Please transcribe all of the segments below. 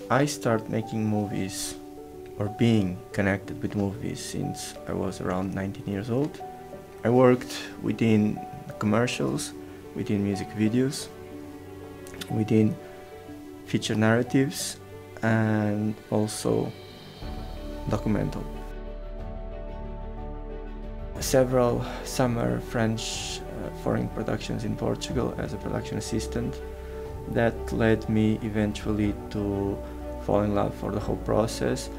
I started making movies or being connected with movies since I was around 19 years old. I worked within commercials, within music videos, within feature narratives, and also documental. Several summer French foreign productions in Portugal as a production assistant. That led me eventually to fall in love for the whole process.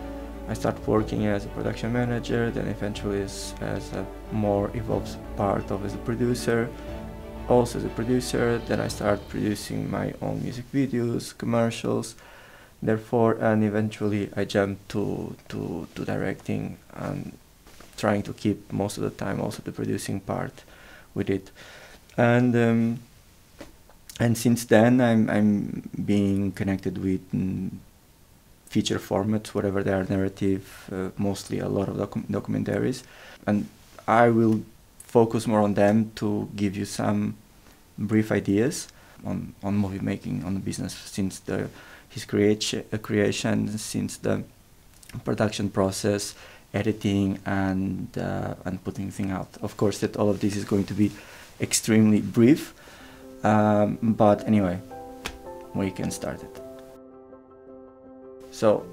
I started working as a production manager, then eventually as a more evolved part of as a producer. Also as a producer, then I started producing my own music videos, commercials, therefore, and eventually I jumped to directing and trying to keep most of the time also the producing part with it. And since then I'm being connected with feature formats, whatever they are, narrative, mostly a lot of documentaries, and I will focus more on them to give you some brief ideas on movie making, on the business, since his creation, since the production process, editing, and putting things out. Of course, that all of this is going to be extremely brief, but anyway, we can start it. So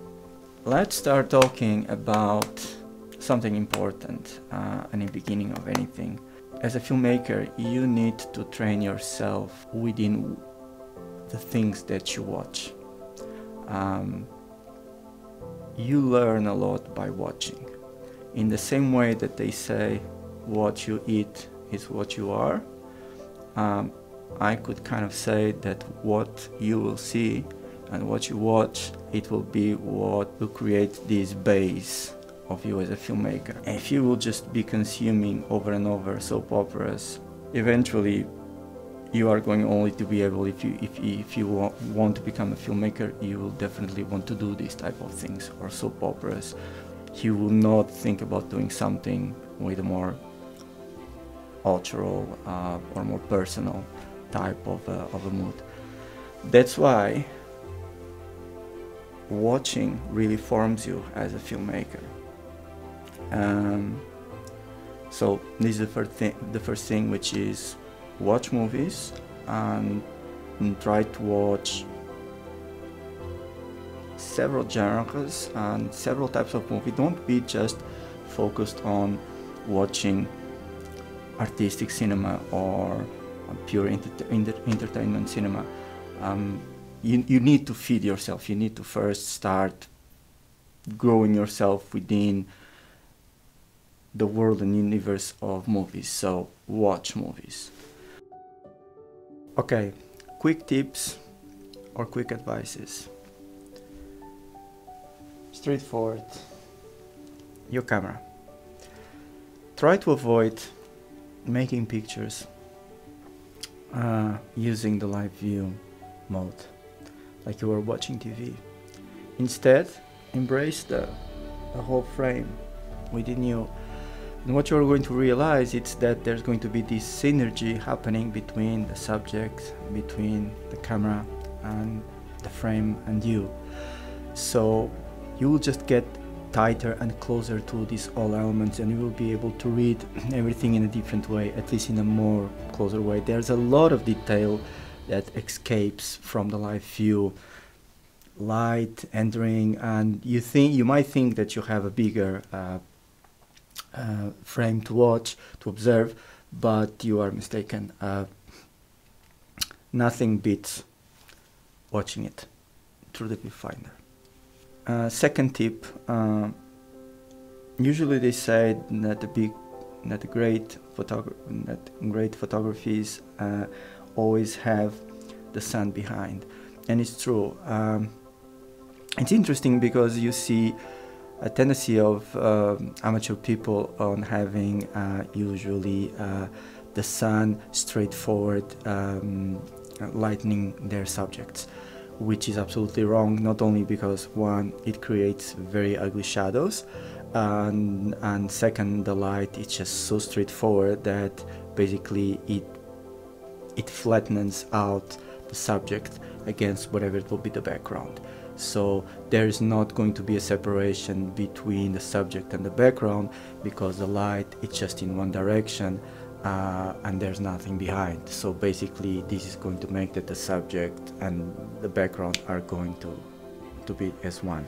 let's start talking about something important in the beginning of anything. As a filmmaker, you need to train yourself within the things that you watch. You learn a lot by watching. In the same way that they say what you eat is what you are, I could kind of say that what you will see and what you watch, it will be what will create this base of you as a filmmaker. If you will just be consuming over and over soap operas, eventually you are going only to be able, if you want to become a filmmaker, you will definitely want to do these type of things, or soap operas. You will not think about doing something with a more cultural or more personal type of a mood. That's why watching really forms you as a filmmaker. So this is the first thing, which is watch movies and try to watch several genres and several types of movie. Don't be just focused on watching artistic cinema or pure entertainment cinema. You need to feed yourself. You need to first start growing yourself within the world and universe of movies. So watch movies. Okay, quick tips or quick advices. Straightforward. Your camera. Try to avoid making pictures using the live view mode, like you were watching TV. Instead, embrace the whole frame within you. And what you're going to realize is that there's going to be this synergy happening between the subject, between the camera and the frame and you. So you will just get tighter and closer to these all elements, and you will be able to read everything in a different way, at least in a more closer way. There's a lot of detail that escapes from the live view, light entering, and you might think that you have a bigger frame to watch, to observe, but you are mistaken. Nothing beats watching it through the viewfinder. Second tip, usually they say that great photographies always have the sun behind, and it's true. It's interesting because you see a tendency of amateur people on having usually the sun straightforward lightening their subjects, which is absolutely wrong, not only because one, it creates very ugly shadows, and second, the light is just so straightforward that basically it flattens out the subject against whatever it will be the background. So there is not going to be a separation between the subject and the background, because the light is just in one direction and there's nothing behind. So basically this is going to make that the subject and the background are going to be as one.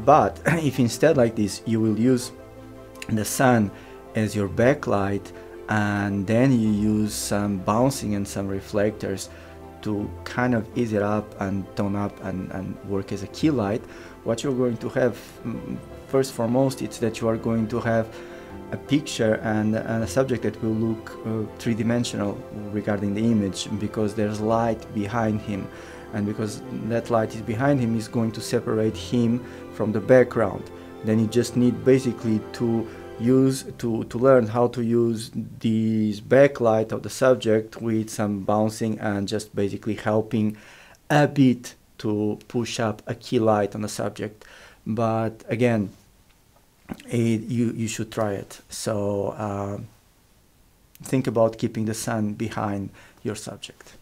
But if instead like this you will use the sun as your backlight, and then you use some bouncing and some reflectors to kind of ease it up and tone up and work as a key light, what you're going to have, first foremost, it's that you are going to have a picture and a subject that will look three-dimensional regarding the image, because there's light behind him, and because that light is behind him is going to separate him from the background. Then you just need basically to learn how to use this backlight of the subject with some bouncing and just basically helping a bit to push up a key light on the subject. But again, you should try it. So think about keeping the sun behind your subject.